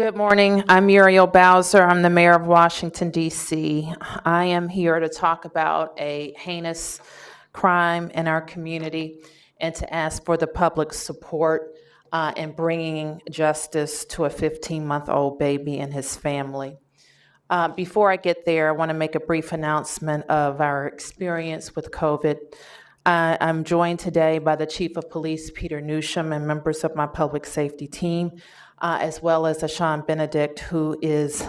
Good morning. I'm Muriel Bowser. I'm the mayor of Washington, D.C. I am here to talk about a heinous crime in our community and to ask for the public support in bringing justice to a 15-month-old baby and his family. Before I get there, I want to make a brief announcement of our experience with COVID. I'm joined today by the Chief of Police, Peter Newsham, and members of my public safety team, as well as Ashawn Benedict, who is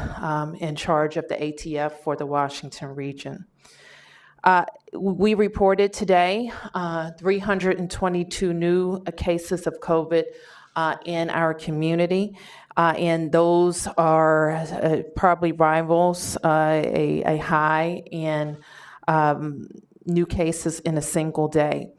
in charge of the ATF for the Washington region. We reported today 322 new cases of COVID in our community, and those are probably rivals a high in new cases in a single day.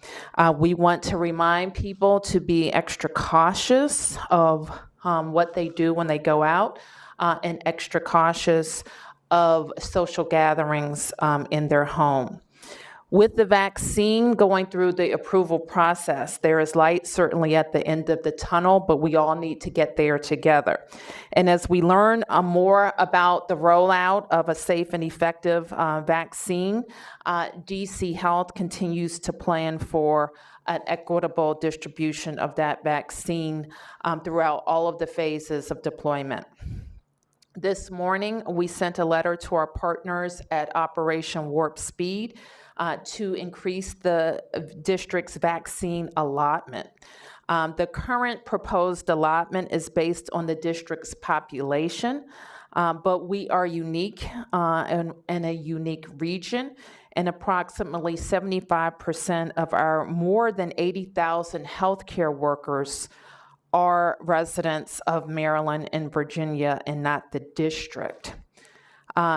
We want to remind people to be extra cautious of what they do when they go out and extra cautious of social gatherings in their home. With the vaccine going through the approval process, there is light certainly at the end of the tunnel, but we all need to get there together. And as we learn more about the rollout of a safe and effective vaccine, DC Health continues to plan for an equitable distribution of that vaccine throughout all of the phases of deployment. This morning, we sent a letter to our partners at Operation Warp Speed to increase the district's vaccine allotment. The current proposed allotment is based on the district's population, but we are unique in a unique region, and approximately 75% of our more than 80,000 healthcare workers are residents of Maryland and Virginia and not the district.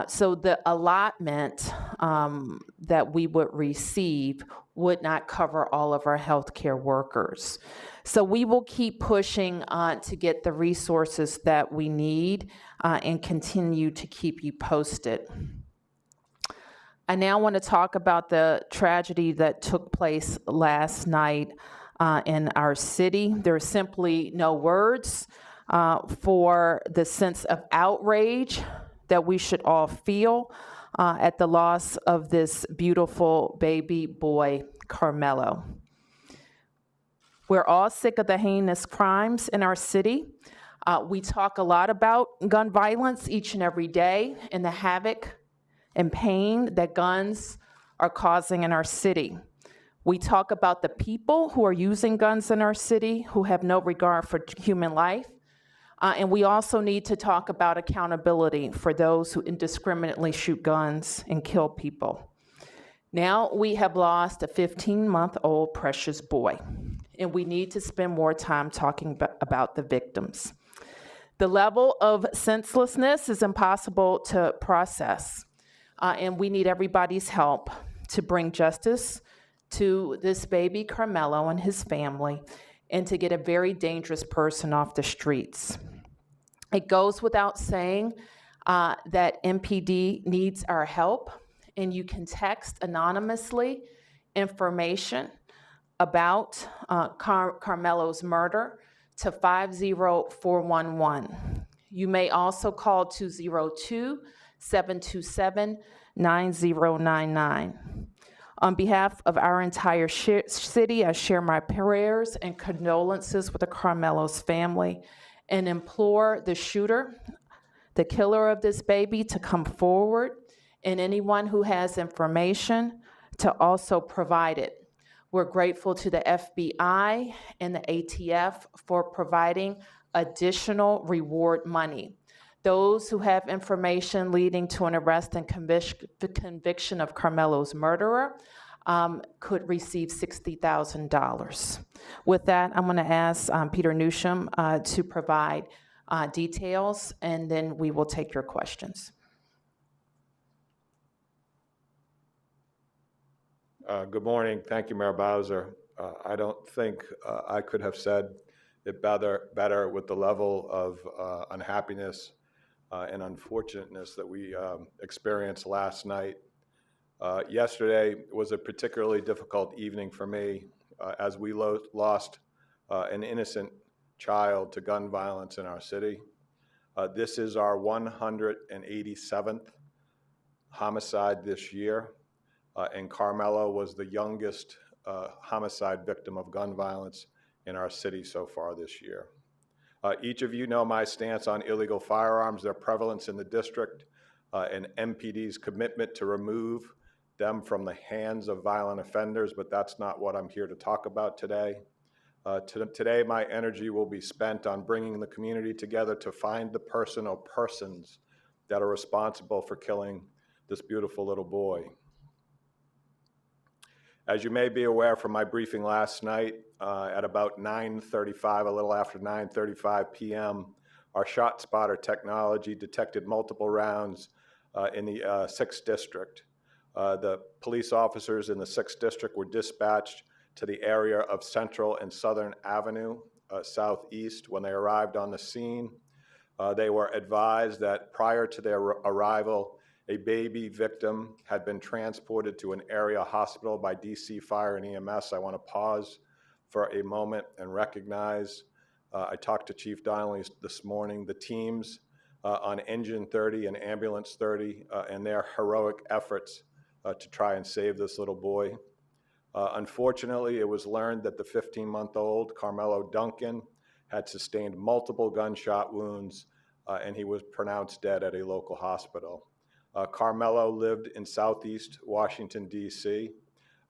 So the allotment that we would receive would not cover all of our healthcare workers. So we will keep pushing to get the resources that we need and continue to keep you posted. I now want to talk about the tragedy that took place last night in our city. There are simply no words for the sense of outrage that we should all feel at the loss of this beautiful baby boy, Carmelo. We're all sick of the heinous crimes in our city. We talk a lot about gun violence each and every day and the havoc and pain that guns are causing in our city. We talk about the people who are using guns in our city who have no regard for human life. And we also need to talk about accountability for those who indiscriminately shoot guns and kill people. Now we have lost a 15-month-old precious boy, and we need to spend more time talking about the victims. The level of senselessness is impossible to process, and we need everybody's help to bring justice to this baby Carmelo and his family, and to get a very dangerous person off the streets. It goes without saying that MPD needs our help, and you can text anonymously information about Carmelo's murder to 50411. You may also call 202-727-9099. On behalf of our entire city, I share my prayers and condolences with the Carmelo's family and implore the shooter, the killer of this baby, to come forward, and anyone who has information to also provide it. We're grateful to the FBI and the ATF for providing additional reward money. Those who have information leading to an arrest and conviction of Carmelo's murderer could receive $60,000. With that, I'm going to ask Peter Newsham to provide details, and then we will take your questions. Good morning. Thank you, Mayor Bowser. I don't think I could have said it better with the level of unhappiness and unfortunateness that we experienced last night. Yesterday was a particularly difficult evening for me as we lost an innocent child to gun violence in our city. This is our 187th homicide this year, and Carmelo was the youngest homicide victim of gun violence in our city so far this year. Each of you know my stance on illegal firearms, their prevalence in the district, and MPD's commitment to remove them from the hands of violent offenders, but that's not what I'm here to talk about today. Today, my energy will be spent on bringing the community together to find the person or persons that are responsible for killing this beautiful little boy. As you may be aware from my briefing last night, at about 9:35, a little after 9:35 p.m., our shot spotter technology detected multiple rounds in the 6th District. The police officers in the 6th District were dispatched to the area of Central and Southern Avenue, Southeast. When they arrived on the scene, they were advised that prior to their arrival, a baby victim had been transported to an area hospital by DC Fire and EMS. I want to pause for a moment and recognize, I talked to Chief Donnelly this morning, the teams on Engine 30 and Ambulance 30 and their heroic efforts to try and save this little boy. Unfortunately, it was learned that the 15-month-old Carmelo Duncan had sustained multiple gunshot wounds and he was pronounced dead at a local hospital. Carmelo lived in Southeast Washington, D.C.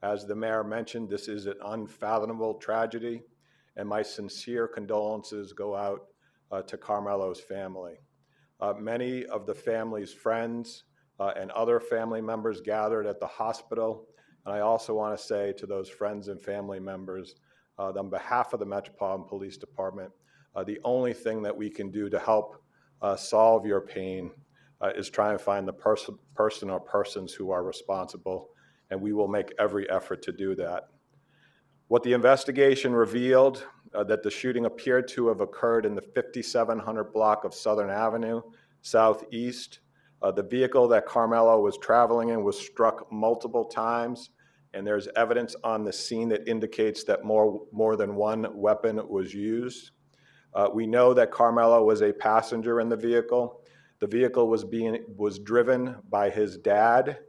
As the mayor mentioned, this is an unfathomable tragedy, and my sincere condolences go out to Carmelo's family. Many of the family's friends and other family members gathered at the hospital, and I also want to say to those friends and family members, on behalf of the Metropolitan Police Department, the only thing that we can do to help solve your pain is try and find the person or persons who are responsible, and we will make every effort to do that. What the investigation revealed, that the shooting appeared to have occurred in the 5700 block of Southern Avenue, Southeast. The vehicle that Carmelo was traveling in was struck multiple times, and there's evidence on the scene that indicates that more than one weapon was used. We know that Carmelo was a passenger in the vehicle. The vehicle was driven by his dad,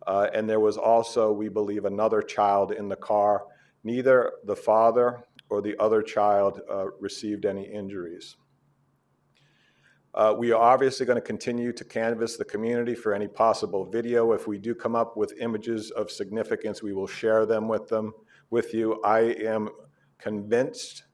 and there was also, we believe, another child in the car. Neither the father or the other child received any injuries. We are obviously going to continue to canvass the community for any possible video. If we do come up with images of significance, we will share them with you. I am convinced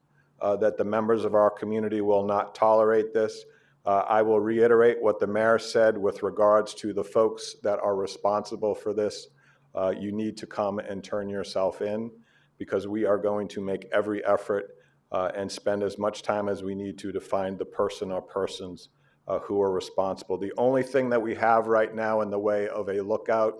that the members of our community will not tolerate this. I will reiterate what the mayor said with regards to the folks that are responsible for this. You need to come and turn yourself in, because we are going to make every effort and spend as much time as we need to find the person or persons who are responsible. The only thing that we have right now in the way of a lookout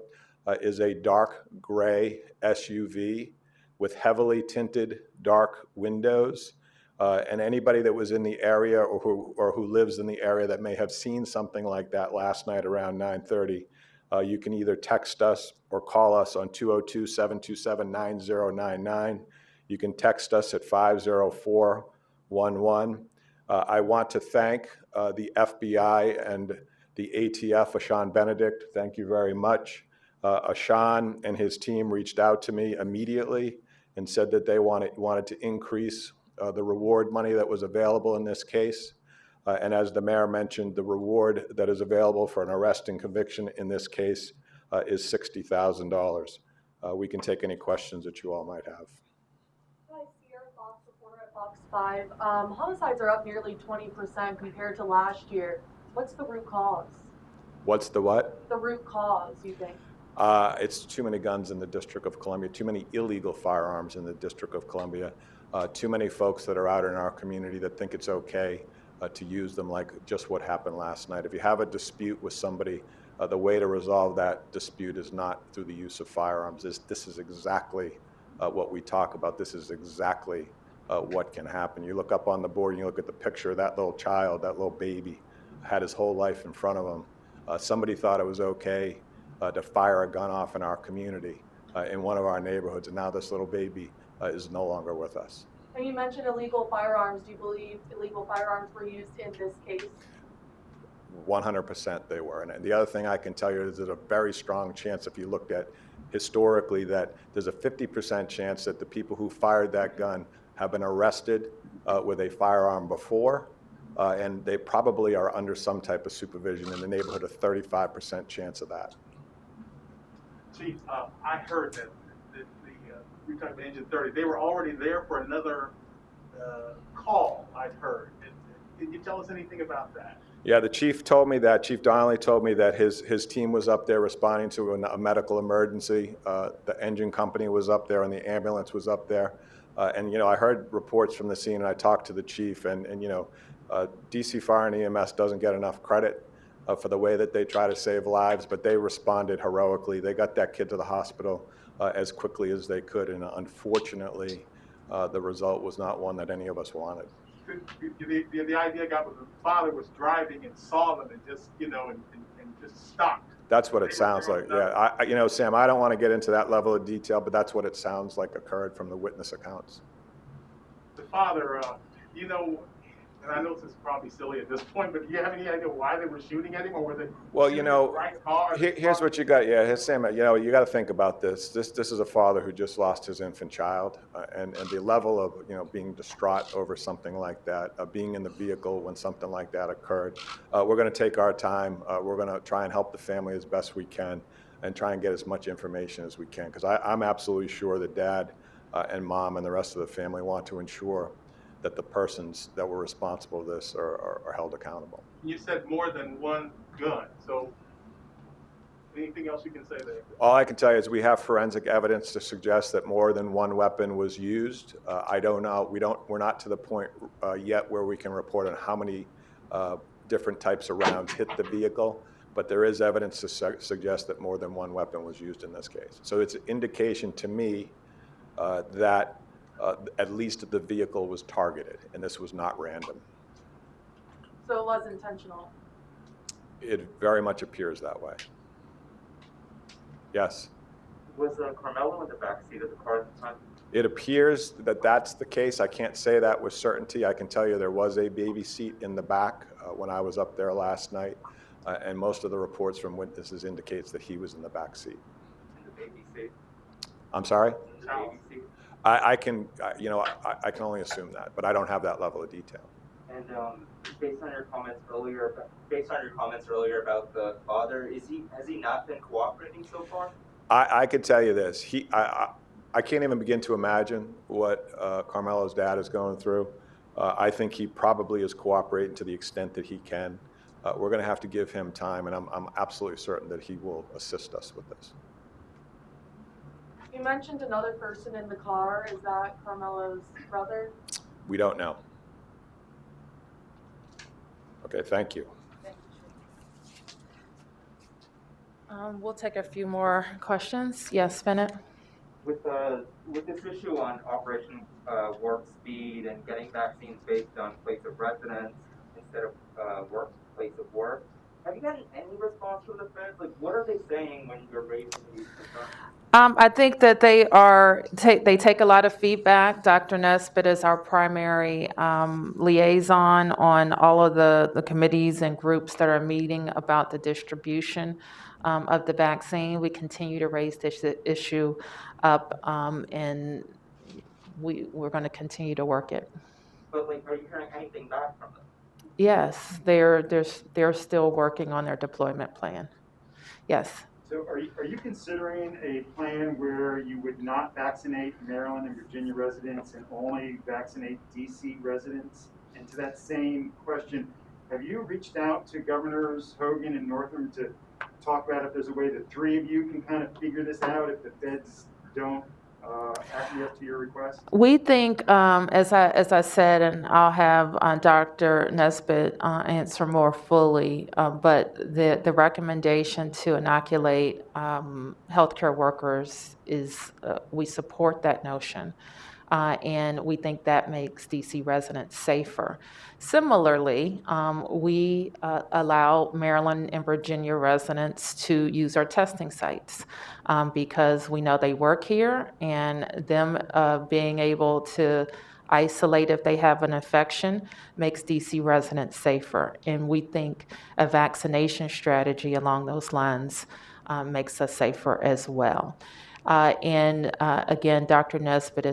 is a dark gray SUV with heavily tinted dark windows. And anybody that was in the area or who lives in the area that may have seen something like that last night around 9:30, you can either text us or call us on 202-727-9099. You can text us at 50411. I want to thank the FBI and the ATF, Ashan Benedict. Thank you very much. Ashan and his team reached out to me immediately and said that they wanted to increase the reward money that was available in this case. And as the mayor mentioned, the reward that is available for an arrest and conviction in this case is $60,000. We can take any questions that you all might have. Hi, Sierra Fox, reporter at Fox 5. Homicides are up nearly 20% compared to last year. What's the root cause? What's the what? The root cause, you think? It's too many guns in the District of Columbia, too many illegal firearms in the District of Columbia, too many folks that are out in our community that think it's okay to use them, like just what happened last night. If you have a dispute with somebody, the way to resolve that dispute is not through the use of firearms. This is exactly what we talk about. This is exactly what can happen. You look up on the board and you look at the picture of that little child, that little baby, had his whole life in front of him. Somebody thought it was okay to fire a gun off in our community, in one of our neighborhoods, and now this little baby is no longer with us. And you mentioned illegal firearms. Do you believe illegal firearms were used in this case? 100% they were. And the other thing I can tell you is there's a very strong chance, if you looked at historically, that there's a 50% chance that the people who fired that gun have been arrested with a firearm before, and they probably are under some type of supervision, in the neighborhood of 35% chance of that. Chief, I heard that we talked about Engine 30. They were already there for another call, I've heard. Can you tell us anything about that? Yeah, the chief told me that. Chief Donnelly told me that his team was up there responding to a medical emergency. The engine company was up there and the ambulance was up there. And, you know, I heard reports from the scene and I talked to the chief and you know, DC Fire and EMS doesn't get enough credit for the way that they try to save lives, but they responded heroically. They got that kid to the hospital as quickly as they could, and unfortunately, the result was not one that any of us wanted. The idea I got was the father was driving and saw them and just, you know, and just stopped. That's what it sounds like. Yeah, you know, Sam, I don't want to get into that level of detail, but that's what it sounds like occurred from the witness accounts. The father, you know, and I know this is probably silly at this point, but do you have any idea why they were shooting at him, or were they? Well, you know, right car? here's what you got. Yeah, Sam, you know, you got to think about this. This is a father who just lost his infant child, and the level of, you know, being distraught over something like that, being in the vehicle when something like that occurred. We're going to take our time. We're going to try and help the family as best we can, and try and get as much information as we can, because I'm absolutely sure that Dad and Mom and the rest of the family want to ensure that the persons that were responsible for this are held accountable. You said more than one gun, so anything else you can say there? All I can tell you is we have forensic evidence to suggest that more than one weapon was used. I don't know. We're not to the point yet where we can report on how many different types of rounds hit the vehicle, but there is evidence to suggest that more than one weapon was used in this case. So it's an indication to me that at least the vehicle was targeted, and this was not random. So it was intentional? It very much appears that way. Yes? Was Carmelo in the backseat of the car at the time? It appears that that's the case. I can't say that with certainty. I can tell you there was a baby seat in the back when I was up there last night, and most of the reports from witnesses indicates that he was in the back seat. In the baby seat? I'm sorry? In the baby seat? I can, you know, I can only assume that, but I don't have that level of detail. And based on your comments earlier about the father, has he not been cooperating so far? I can tell you this. I can't even begin to imagine what Carmelo's dad is going through. I think he probably is cooperating to the extent that he can. We're going to have to give him time, and I'm absolutely certain that he will assist us with this. You mentioned another person in the car. Is that Carmelo's brother? We don't know. Okay, thank you. We'll take a few more questions. Yes, Bennett? With this issue on Operation Warp Speed and getting vaccines based on place of residence instead of place of work, have you gotten any response from the feds? Like, what are they saying when you're raising these concerns? I think that they take a lot of feedback. Dr. Nesbitt is our primary liaison on all of the committees and groups that are meeting about the distribution of the vaccine. We continue to raise this issue up, and we're going to continue to work it. But like, are you hearing anything back from them? Yes, they're still working on their deployment plan. Yes. So are you considering a plan where you would not vaccinate Maryland and Virginia residents and only vaccinate DC residents? And to that same question, have you reached out to Governors Hogan and Northam to talk about if there's a way the three of you can kind of figure this out if the feds don't acquiesce to your request? We think, as I said, and I'll have Dr. Nesbitt answer more fully, but the recommendation to inoculate healthcare workers is, we support that notion, and we think that makes DC residents safer. Similarly, we allow Maryland and Virginia residents to use our testing sites because we know they work here, and them being able to isolate if they have an infection makes DC residents safer. And we think a vaccination strategy along those lines makes us safer as well. Again, Dr. Nesbitt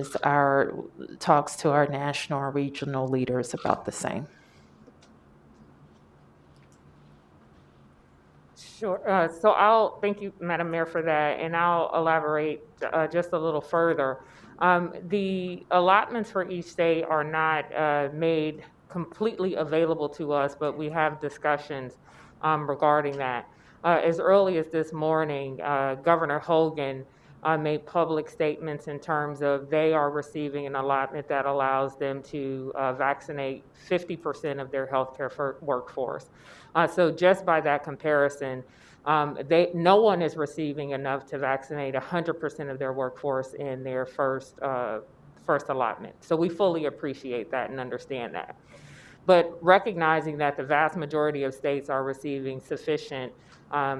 talks to our national and regional leaders about the same. Sure. Thank you, Madam Mayor, for that, and I'll elaborate just a little further. The allotments for each state are not made completely available to us, but we have discussions regarding that. As early as this morning, Governor Hogan made public statements in terms of they are receiving an allotment that allows them to vaccinate 50% of their healthcare workforce. So just by that comparison, no one is receiving enough to vaccinate 100% of their workforce in their first allotment. So we fully appreciate that and understand that. But recognizing that the vast majority of states are receiving sufficient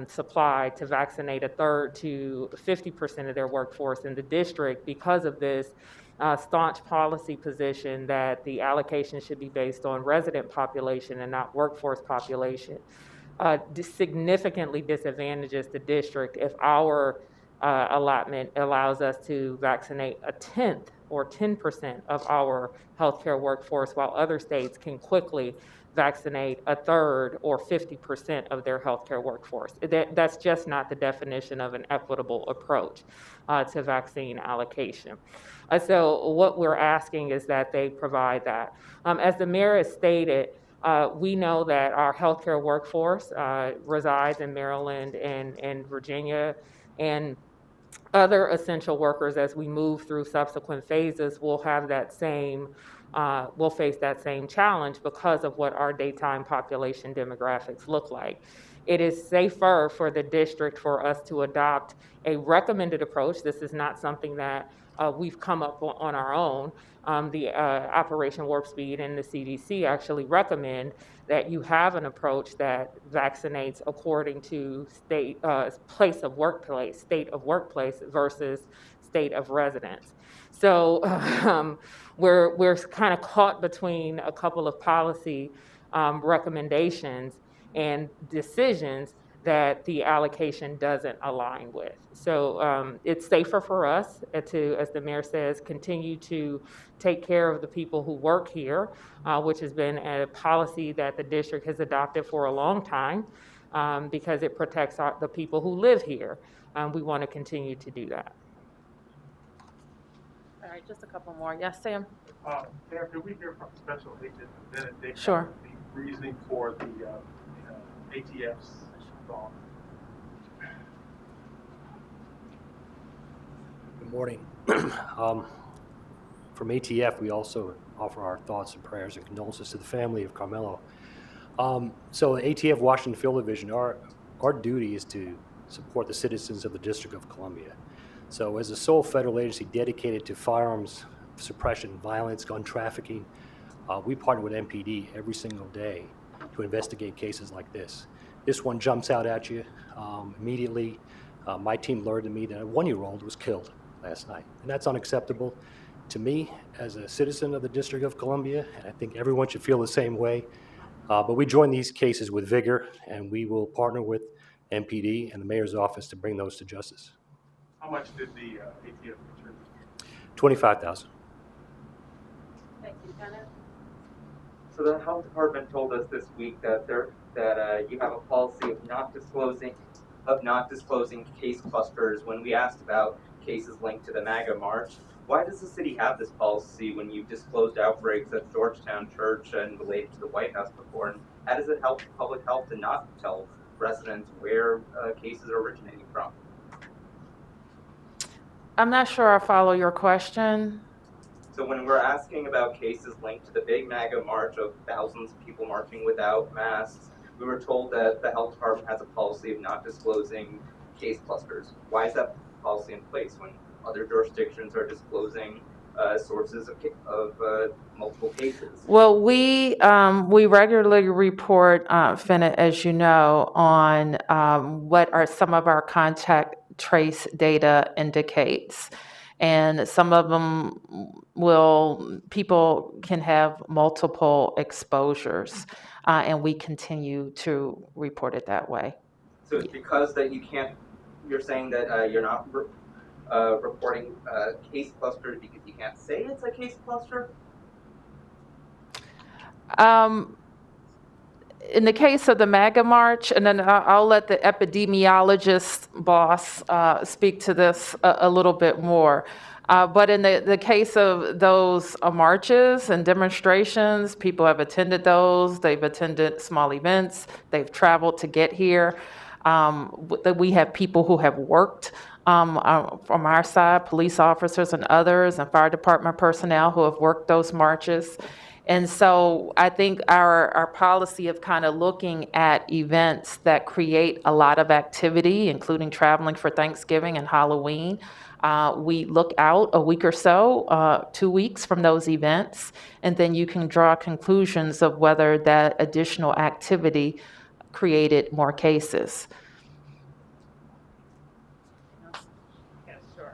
supply to vaccinate 1/3 to 50% of their workforce in the district, because of this staunch policy position that the allocation should be based on resident population and not workforce population, significantly disadvantages the district if our allotment allows us to vaccinate 1/10 or 10% of our healthcare workforce, while other states can quickly vaccinate 1/3 or 50% of their healthcare workforce. That's just not the definition of an equitable approach to vaccine allocation. So what we're asking is that they provide that. As the mayor has stated, we know that our healthcare workforce resides in Maryland and Virginia, and other essential workers, as we move through subsequent phases, will have that same, will face that same challenge because of what our daytime population demographics look like. It is safer for the district for us to adopt a recommended approach. This is not something that we've come up on our own. The Operation Warp Speed and the CDC actually recommend that you have an approach that vaccinates according to state of workplace versus state of residence. So we're kind of caught between a couple of policy recommendations and decisions that the allocation doesn't align with. So it's safer for us to, as the mayor says, continue to take care of the people who work here, which has been a policy that the district has adopted for a long time because it protects the people who live here. We want to continue to do that. All right, just a couple more. Yes, Sam? Mayor, could we hear from Special Agent Benedict? Sure. The reasoning for the ATF's thought? Good morning. From ATF, we also offer our thoughts and prayers and condolences to the family of Carmelo. So ATF Washington Field Division, our duty is to support the citizens of the District of Columbia. So as a sole federal agency dedicated to firearms suppression, violence, gun trafficking, we partner with MPD every single day to investigate cases like this. This one jumps out at you immediately. My team alerted me that a 1-year-old was killed last night, and that's unacceptable to me as a citizen of the District of Columbia, and I think everyone should feel the same way. But we join these cases with vigor, and we will partner with MPD and the mayor's office to bring those to justice. How much did the ATF contribute? $25,000. Thank you, Kenneth. So the health department told us this week that you have a policy of not disclosing case clusters when we asked about cases linked to the MAGA march. Why does the city have this policy when you've disclosed outbreaks at Georgetown Church and related to the White House before? And how does it help public health to not tell residents where cases are originating from? I'm not sure I follow your question. So when we're asking about cases linked to the big MAGA march of thousands of people marching without masks, we were told that the health department has a policy of not disclosing case clusters. Why is that policy in place when other jurisdictions are disclosing sources of multiple cases? Well, we regularly report, Finna, as you know, on what are some of our contact trace data indicates. And some of them people can have multiple exposures, and we continue to report it that way. So it's because that you can't, you're saying that you're not reporting case clusters because you can't say it's a case cluster? In the case of the MAGA March, and then I'll let the epidemiologist boss speak to this a little bit more. But in the case of those marches and demonstrations, people have attended those. They've attended small events. They've traveled to get here. We have people who have worked from our side, police officers and others, and fire department personnel who have worked those marches. And so I think our policy of kind of looking at events that create a lot of activity, including traveling for Thanksgiving and Halloween, we look out a week or so, 2 weeks from those events, and then you can draw conclusions of whether that additional activity created more cases. Yeah, sure.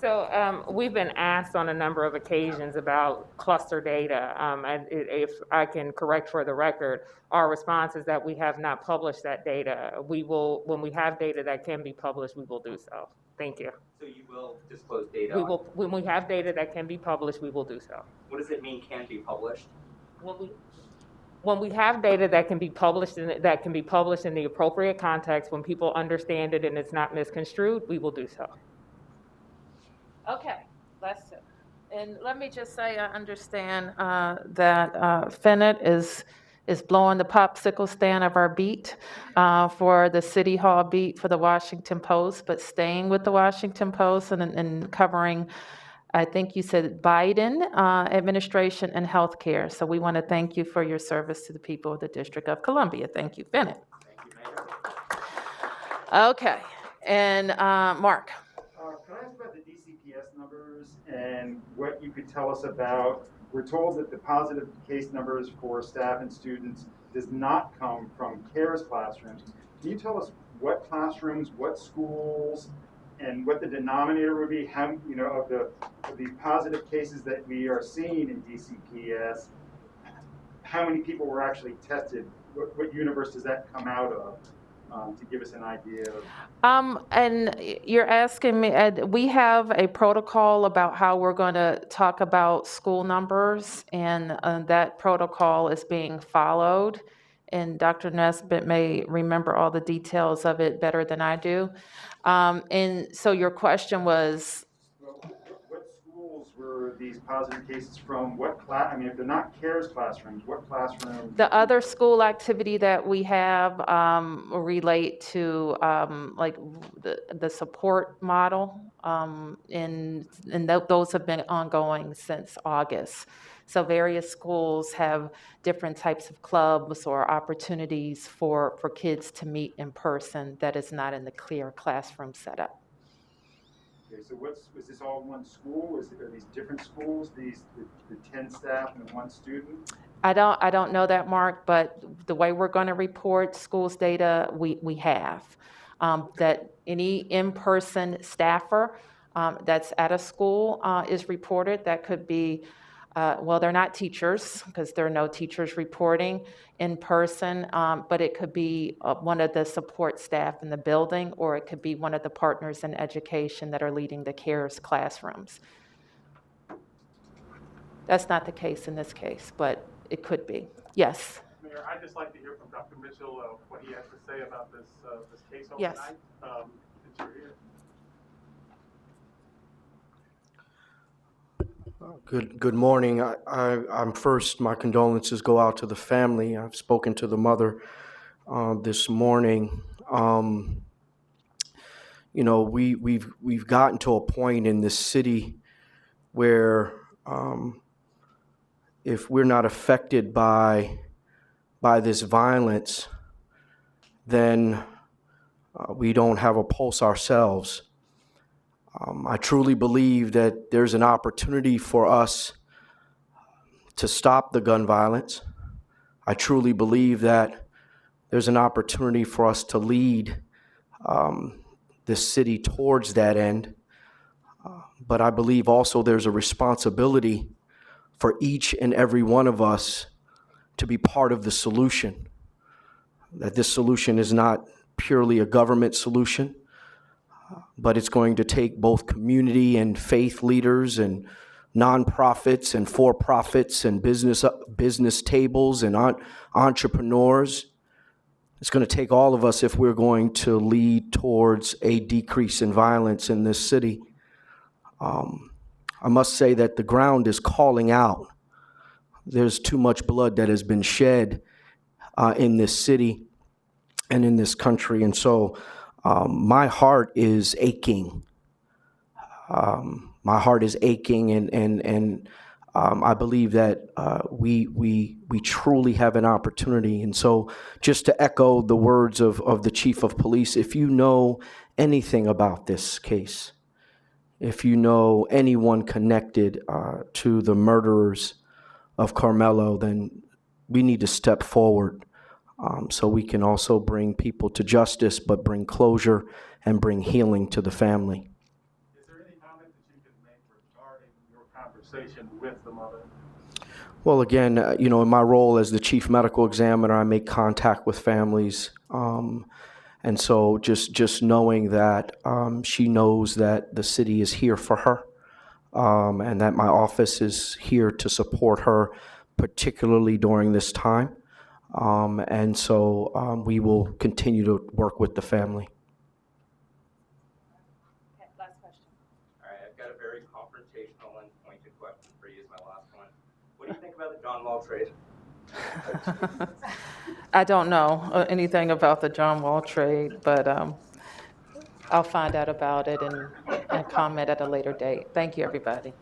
So we've been asked on a number of occasions about cluster data. And if I can correct for the record, our response is that we have not published that data. We will, when we have data that can be published, we will do so. Thank you. So you will disclose data? We will, when we have data that can be published, we will do so. What does it mean can be published? When we have data that can be published in the appropriate context, when people understand it and it's not misconstrued, we will do so. Okay, that's it. And let me just say, I understand that Fennett is blowing the popsicle stand of our beat for the City Hall beat for the Washington Post, but staying with the Washington Post and covering, I think you said Biden administration and healthcare. So we want to thank you for your service to the people of the District of Columbia. Thank you, Fennett. Thank you, Mayor. Okay, and Mark. Can I ask about the DCPS numbers and what you could tell us about? We're told that the positive case numbers for staff and students does not come from CARES classrooms. Can you tell us what classrooms, what schools, and what the denominator would be? How, you know, of the positive cases that we are seeing in DCPS, how many people were actually tested? What universe does that come out of? To give us an idea of. And you're asking me, we have a protocol about how we're going to talk about school numbers, and that protocol is being followed. And Dr. Nesbitt may remember all the details of it better than I do. And so your question was, What schools were these positive cases from? What class? I mean, if they're not CARES classrooms, what classrooms? the other school activity that we have relate to like the support model, and those have been ongoing since August. So various schools have different types of clubs or opportunities for kids to meet in person that is not in the clear classroom setup. Okay, so is this all one school? Are these different schools? The 10 staff and 1 student? I don't know that, Mark, but the way we're going to report schools data, we have that any in-person staffer that's at a school is reported. That could be, well, they're not teachers because there are no teachers reporting in person, but it could be one of the support staff in the building, or it could be one of the partners in education that are leading the CARES classrooms. That's not the case in this case, but it could be. Yes. Mayor, I'd just like to hear from Dr. Mitchell what he has to say about this case overnight. Yes. Since you're here. Good morning. I'm first, my condolences go out to the family. I've spoken to the mother this morning. You know, we've gotten to a point in this city where if we're not affected by this violence, then we don't have a pulse ourselves. I truly believe that there's an opportunity for us to stop the gun violence. I truly believe that there's an opportunity for us to lead this city towards that end. But I believe also there's a responsibility for each and every one of us to be part of the solution. That this solution is not purely a government solution, but it's going to take both community and faith leaders and nonprofits and for-profits and business tables and entrepreneurs. It's going to take all of us if we're going to lead towards a decrease in violence in this city. I must say that the ground is calling out. There's too much blood that has been shed in this city and in this country. And so my heart is aching. My heart is aching, and I believe that we truly have an opportunity. And so just to echo the words of the chief of police, if you know anything about this case, if you know anyone connected to the murderers of Carmelo, then we need to step forward so we can also bring people to justice, but bring closure and bring healing to the family. Is there any comment that you can make regarding your conversation with the mother? Well, again, in my role as the chief medical examiner, I make contact with families. And so just knowing that she knows that the city is here for her, and that my office is here to support her, particularly during this time. And so we will continue to work with the family. Okay, last question. All right, I've got a very confrontational and pointed question for you as my last one. What do you think about the John Wall trade? I don't know anything about the John Wall trade, but I'll find out about it and comment at a later date. Thank you, everybody.